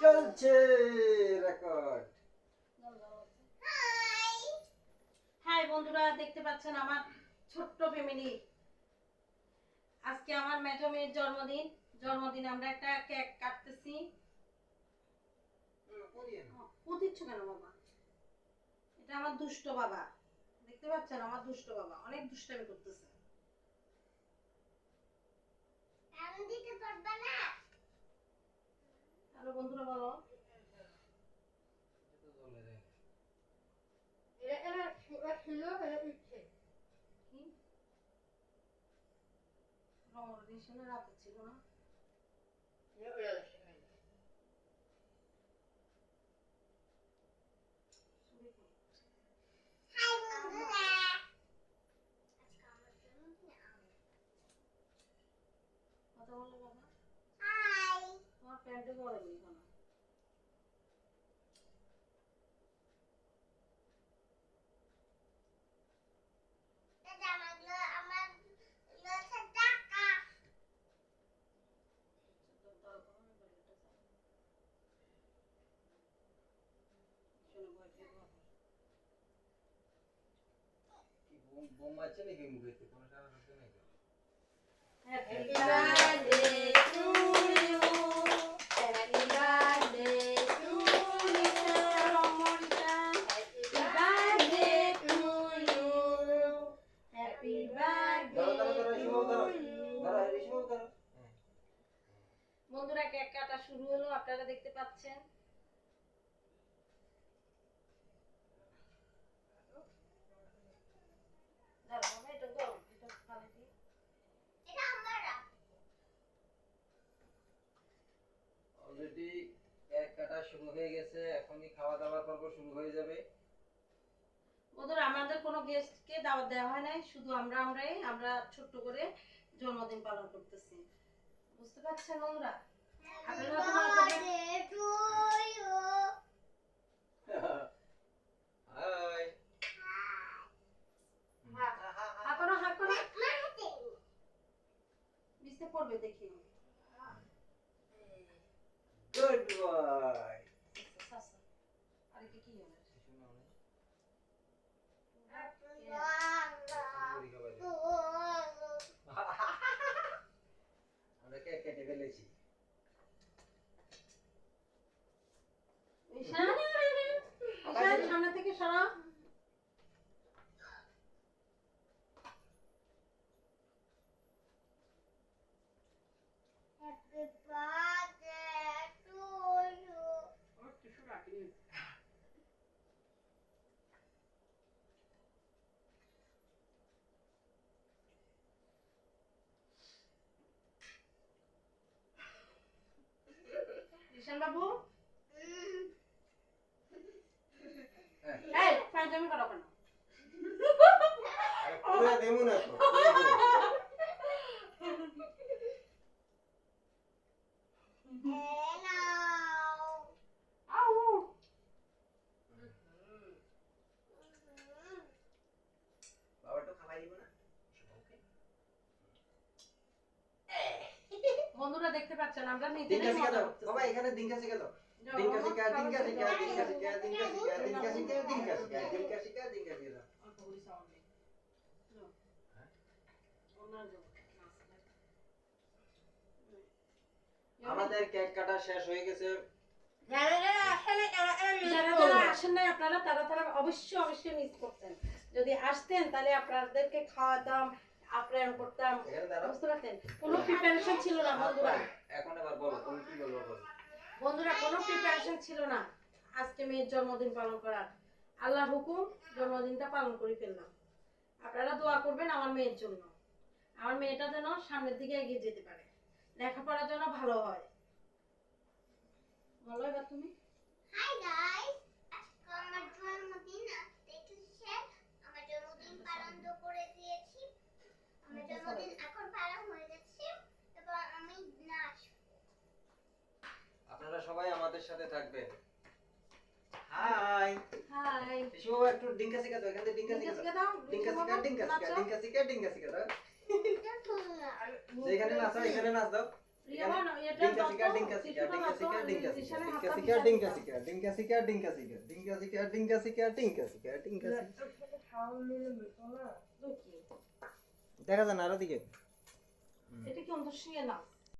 চলছে record. High বন্ধুরা, দেখতে পাচ্ছেন আমার ছোট্ট ফ্যামিলি। আজকে আমার মেঠো মেয়ের জন্মদিন আমরা একটা কেক কাটতেছি। পুতিচ্ছ কেন বাবা? এটা আমার দুষ্ট বাবা, দেখতে পাচ্ছেন আমার দুষ্ট বাবা অনেক দুষ্টামি করতেছে। আমি দিতে পারবা না। হ্যালো বন্ধুরা, বলো। রাতে ছিল না। কথা বলো বাবা। হাই। তোমার প্যান্টে পরে বলি কেন? বোমা আছে নাকি মুখেতে? কোনো সারা শব্দ নাই তো। Happy birthday to you. Happy birthday to you. Happy birthday to you. Happy birthday to you. বন্ধুরা, কেক কাটা শুরু হলো, আপনারা দেখতে পাচ্ছেন। অলরেডি কেক কাটা শুরু হয়ে গেছে, এখনই খাওয়া দাওয়ার পর্ব শুরু হয়ে যাবে। বন্ধুরা, আমাদের কোনো গেস্টকে দাওয়াত দেওয়া হয় নাই, শুধু আমরা ছোট্ট করে জন্মদিন পালন করতেছি। বুঝতে পারছেন বন্ধুরা? আপনারা তো মনে করবেন হাই। হাঁকো না বিস্তে পড়বে দেখি। Good boy. আর এটা কি হলো? আমরা কেক কেটে ফেলেছি। ঈশান, সামনে থেকে সরা। ঈশান বাবু, এই ফাইজলামি করো কেন? পুরো দেমু না তো। বাবা তো খাওয়াই দিব না। বন্ধুরা দেখতে পাচ্ছেন আমরা দিনকা নিজেরাই শিখা মজা দাও করতেছি। বাবা, এখানে দিনকা শিখা দাও। দিনকা শিখা দাও। অল্প করে সাউন্ড নেই। ওনার জন্য আমাদের কেক কাটা শেষ হয়ে গেছে। যারা আসেন নাই আপনারা, তারা অবশ্যই মিস করতেন। যদি আসতেন তাহলে আপনাদেরকে খাওয়াতাম, আপ্যায়ন করতাম। বুঝতে পারতেন? কোনো প্রিপারেশন ছিল না বন্ধুরা। এখন আবার বলো, তুমি কি বলবো বলো। বন্ধুরা, কোনো প্রিপারেশন ছিল না আজকে মেয়ের জন্মদিন পালন করার। আল্লাহর হুকুম, জন্মদিনটা পালন করে ফেললাম। আপনারা দোয়া করবেন আমার মেয়ের জন্য। আমার মেয়েটা যেন সামনের দিকে এগিয়ে যেতে পারে, লেখাপড়ার জন্য ভালো হয়। ভালো এবার তুমি। হাই গাইস, আজকে আমার জন্মদিন। দেখেছেন আমার জন্মদিন পালন তো করে দিয়েছি। আমার জন্মদিন এখন পালন হয়ে গেছে। এবার আমি নাচ। আপনারা সবাই আমাদের সাথে থাকবেন। High high. এসো বাবা, একটু ডিঙ্কা শিখা দাও। এখানে ডিঙ্কা শিখা দাও। ডিঙ্কা শিখা দাও। নাচো। যেখানে নাচো এখানে নাচ দাও। রিয়ামান এটা ডিঙ্কা দাও শিকা তো, ডিঙ্কা শিকা টিস্যুটা ডিঙ্কা দাও তো, শিকা জিশানের ডিঙ্কা হাতটা শিকা পিছাতে ডিঙ্কা দাও। শিকা ডিঙ্কা শিকা ডিঙ্কা শিকা ডিঙ্কা শিকা ডিঙ্কা শিকা ডিঙ্কা শিকা ডিঙ্কা শিকা তো কি? দেখা যায় না আর দিকে এটা কি অন্তঃসীমা না